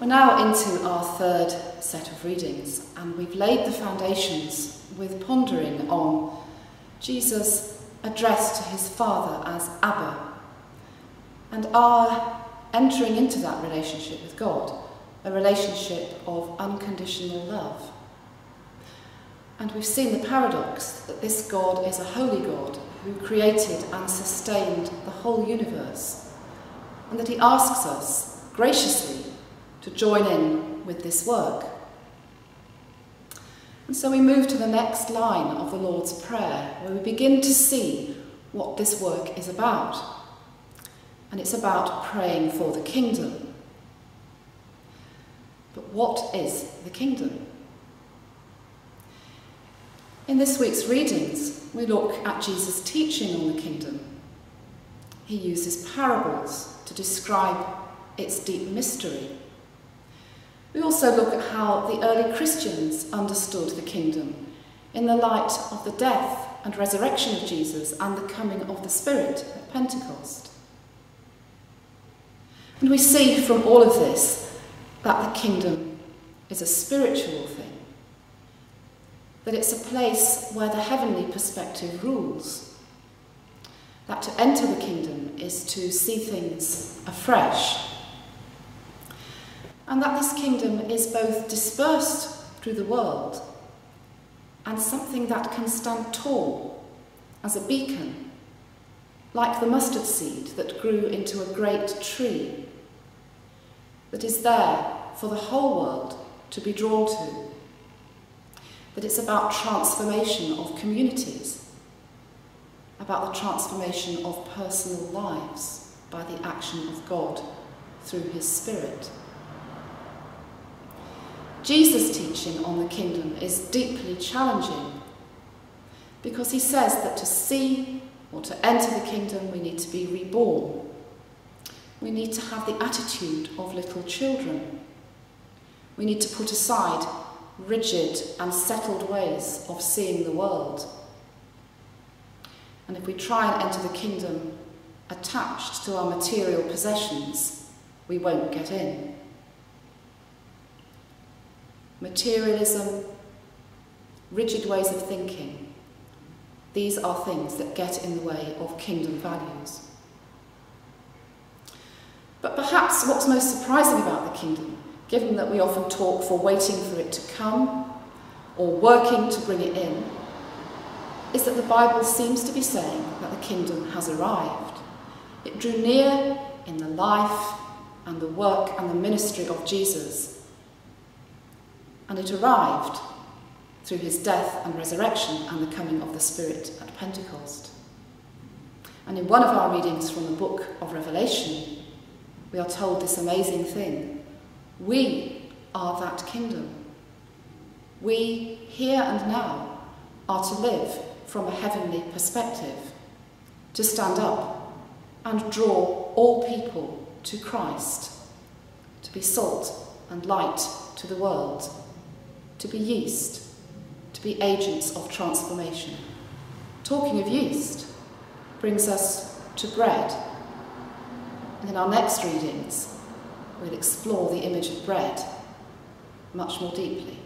We're now into our third set of readings, and we've laid the foundations with pondering on Jesus' address to his Father as Abba, and our entering into that relationship with God, a relationship of unconditional love. And we've seen the paradox that this God is a holy God who created and sustained the whole universe, and that he asks us graciously to join in with this work. And so we move to the next line of the Lord's Prayer, where we begin to see what this work is about. And it's about praying for the kingdom. But what is the kingdom? In this week's readings, we look at Jesus' teaching on the kingdom. He uses parables to describe its deep mystery. We also look at how the early Christians understood the kingdom in the light of the death and resurrection of Jesus and the coming of the Spirit at Pentecost. And we see from all of this that the kingdom is a spiritual thing, that it's a place where the heavenly perspective rules, that to enter the kingdom is to see things afresh, and that this kingdom is both dispersed through the world and something that can stand tall as a beacon, like the mustard seed that grew into a great tree, that is there for the whole world to be drawn to, that it's about transformation of communities, about the transformation of personal lives by the action of God through his Spirit. Jesus' teaching on the kingdom is deeply challenging because he says that to see or to enter the kingdom we need to be reborn. We need to have the attitude of little children. We need to put aside rigid and settled ways of seeing the world. And if we try and enter the kingdom attached to our material possessions, we won't get in. Materialism, rigid ways of thinking, these are things that get in the way of kingdom values. But perhaps what's most surprising about the kingdom, given that we often talk for waiting for it to come or working to bring it in, is that the Bible seems to be saying that the kingdom has arrived. It drew near in the life and the work and the ministry of Jesus, and it arrived through his death and resurrection and the coming of the Spirit at Pentecost. And in one of our readings from the book of Revelation, we are told this amazing thing. We are that kingdom. We, here and now, are to live from a heavenly perspective, to stand up and draw all people to Christ, to be salt and light to the world, to be yeast, to be agents of transformation. Talking of yeast brings us to bread. And in our next readings, we'll explore the image of bread much more deeply.